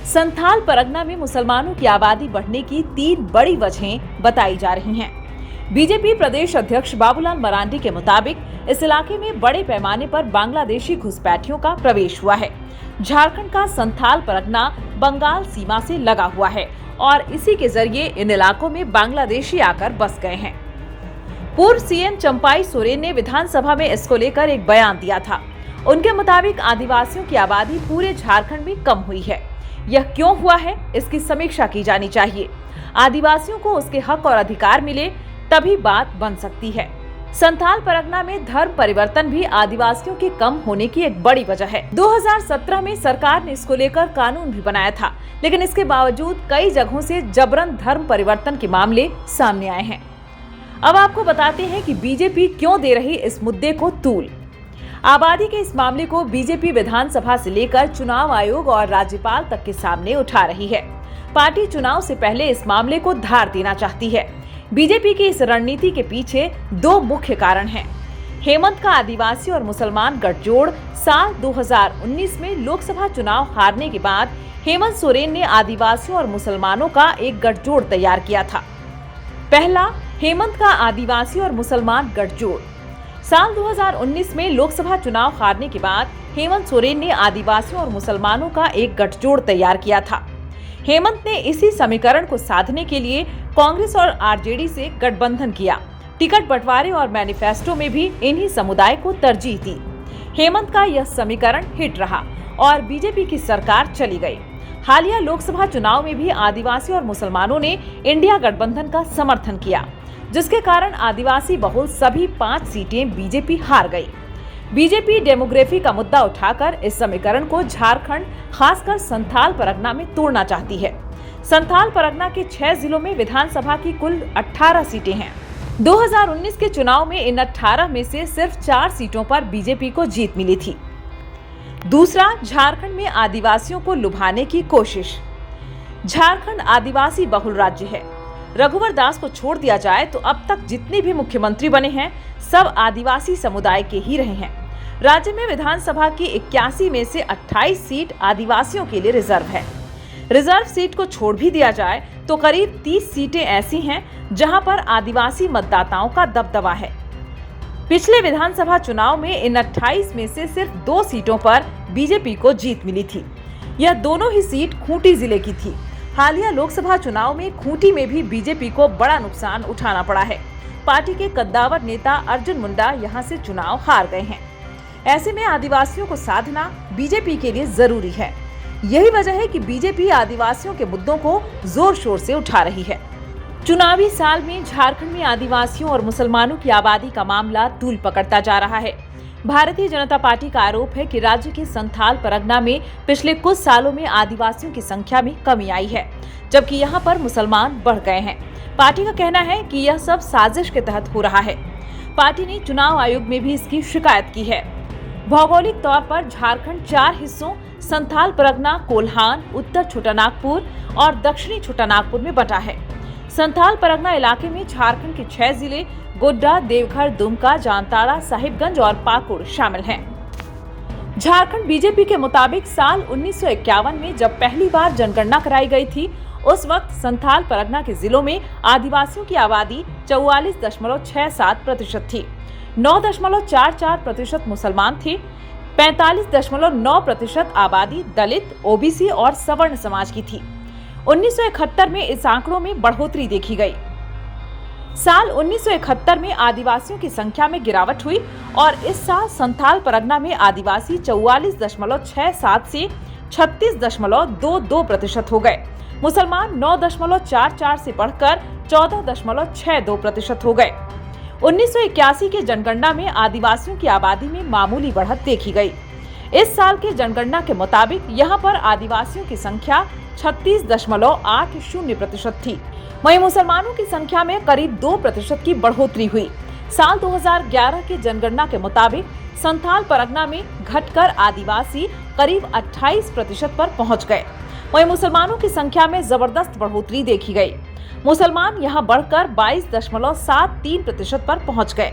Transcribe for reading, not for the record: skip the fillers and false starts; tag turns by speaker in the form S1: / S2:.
S1: संथाल परगना में मुसलमानों की आबादी बढ़ने की 3 बड़ी वजहें बताई जा रही हैं। बीजेपी प्रदेश अध्यक्ष बाबूलाल मरांडी के मुताबिक इस इलाके में बड़े पैमाने पर बांग्लादेशी घुसपैठियों का प्रवेश हुआ है। झारखंड का संथाल परगना बंगाल सीमा से लगा हुआ है और इसी के जरिए इन इलाकों में बांग्लादेशी आकर बस गए हैं। पूर्व सीएम चंपाई सोरेन ने विधानसभा में इसको लेकर एक बयान दिया था। उनके मुताबिक आदिवासियों की आबादी पूरे झारखंड में कम हुई है। यह क्यों हुआ है, इसकी समीक्षा की जानी चाहिए। आदिवासियों को उसके हक और अधिकार मिले तभी बात बन सकती है। संथाल परगना में धर्म परिवर्तन भी आदिवासियों के कम होने की एक बड़ी वजह है। 2017 में सरकार ने इसको लेकर कानून भी बनाया था, लेकिन इसके बावजूद कई जगहों से जबरन धर्म परिवर्तन के मामले सामने आए हैं। अब आपको बताते हैं कि बीजेपी क्यों दे रही इस मुद्दे को तूल। आबादी के इस मामले को बीजेपी विधानसभा से लेकर चुनाव आयोग और राज्यपाल तक के सामने उठा रही है। पार्टी चुनाव से पहले इस मामले को धार देना चाहती है। बीजेपी की इस रणनीति के पीछे 2 मुख्य कारण हैं। हेमंत का आदिवासी और मुसलमान गठजोड़ साल 2019 में लोकसभा चुनाव हारने के बाद हेमंत सोरेन ने आदिवासियों और मुसलमानों का एक गठजोड़ तैयार किया था। पहला, हेमंत का आदिवासी और मुसलमान गठजोड़। साल 2019 में लोकसभा चुनाव हारने के बाद हेमंत सोरेन ने आदिवासियों और मुसलमानों का एक गठजोड़ तैयार किया था। हेमंत ने इसी समीकरण को साधने के लिए कांग्रेस और आरजेडी से गठबंधन किया। टिकट बंटवारे और मैनिफेस्टो में भी इन्हीं समुदाय को तरजीह दी। हेमंत का यह समीकरण हिट रहा और बीजेपी की सरकार चली गई। हालिया लोकसभा चुनाव में भी आदिवासी और मुसलमानों ने इंडिया गठबंधन का समर्थन किया, जिसके कारण आदिवासी बहुल सभी 5 सीटें बीजेपी हार गई। बीजेपी डेमोग्राफी का मुद्दा उठाकर इस समीकरण को झारखंड, खासकर संथाल परगना में तोड़ना चाहती है। संथाल परगना के 6 जिलों में विधानसभा की कुल 18 सीटें हैं। 2019 के चुनाव में इन 18 में से सिर्फ 4 सीटों पर बीजेपी को जीत मिली थी। दूसरा, झारखंड में आदिवासियों को लुभाने की कोशिश। झारखंड आदिवासी बहुल राज्य है। रघुवर दास को छोड़ दिया जाए तो अब तक जितने भी मुख्यमंत्री बने हैं सब आदिवासी समुदाय के ही रहे हैं। राज्य में विधानसभा की 81 में से 28 सीट आदिवासियों के लिए रिजर्व है। रिजर्व सीट को छोड़ भी दिया जाए तो करीब 30 सीटें ऐसी हैं जहां पर आदिवासी मतदाताओं का दबदबा है। पिछले विधानसभा चुनाव में इन 28 में से सिर्फ 2 सीटों पर बीजेपी को जीत मिली थी। यह दोनों ही सीट खूंटी जिले की थी। हालिया लोकसभा चुनाव में खूंटी में भी बीजेपी को बड़ा नुकसान उठाना पड़ा है। पार्टी के कद्दावर नेता अर्जुन मुंडा यहां से चुनाव हार गए हैं। ऐसे में आदिवासियों को साधना बीजेपी के लिए जरूरी है। यही वजह है कि बीजेपी आदिवासियों के मुद्दों को जोर शोर से उठा रही है। चुनावी साल में झारखंड में आदिवासियों और मुसलमानों की आबादी का मामला तूल पकड़ता जा रहा है। भारतीय जनता पार्टी का आरोप है कि राज्य के संथाल परगना में पिछले कुछ सालों में आदिवासियों की संख्या में कमी आई है, जबकि यहां पर मुसलमान बढ़ गए हैं। पार्टी का कहना है कि यह सब साजिश के तहत हो रहा है। पार्टी ने चुनाव आयोग में भी इसकी शिकायत की है। भौगोलिक तौर पर झारखंड 4 हिस्सों संथाल परगना, कोल्हान, उत्तर छोटानागपुर और दक्षिणी छोटानागपुर में बटा है। संथाल परगना इलाके में झारखंड के 6 जिले गोड्डा, देवघर, दुमका, जामताड़ा, साहिबगंज और पाकुड़ शामिल हैं। झारखंड बीजेपी के मुताबिक साल 1951 में जब पहली बार जनगणना कराई गई थी, उस वक्त संथाल परगना के जिलों में आदिवासियों की आबादी 44.67% थी। 9.44% मुसलमान थे। 45.9% आबादी दलित, ओबीसी और सवर्ण समाज की थी। 1971 में इस आंकड़ों में बढ़ोतरी देखी गई। साल 1971 में आदिवासियों की संख्या में गिरावट हुई और इस साल संथाल परगना में आदिवासी 44.67 से 36.22% हो गए। मुसलमान 9.44 से बढ़कर 14.62% हो गए। 1981 के जनगणना में आदिवासियों की आबादी में मामूली बढ़त देखी गई। इस साल के जनगणना के मुताबिक यहाँ पर आदिवासियों की संख्या 36.80% थी। वहीं मुसलमानों की संख्या में करीब 2% की बढ़ोतरी हुई। साल 2011 के जनगणना के मुताबिक संथाल परगना में घटकर आदिवासी करीब 28% पर पहुंच गए। वहीं मुसलमानों की संख्या में जबरदस्त बढ़ोतरी देखी गई। मुसलमान यहां बढ़कर 22.73% पर पहुंच गए।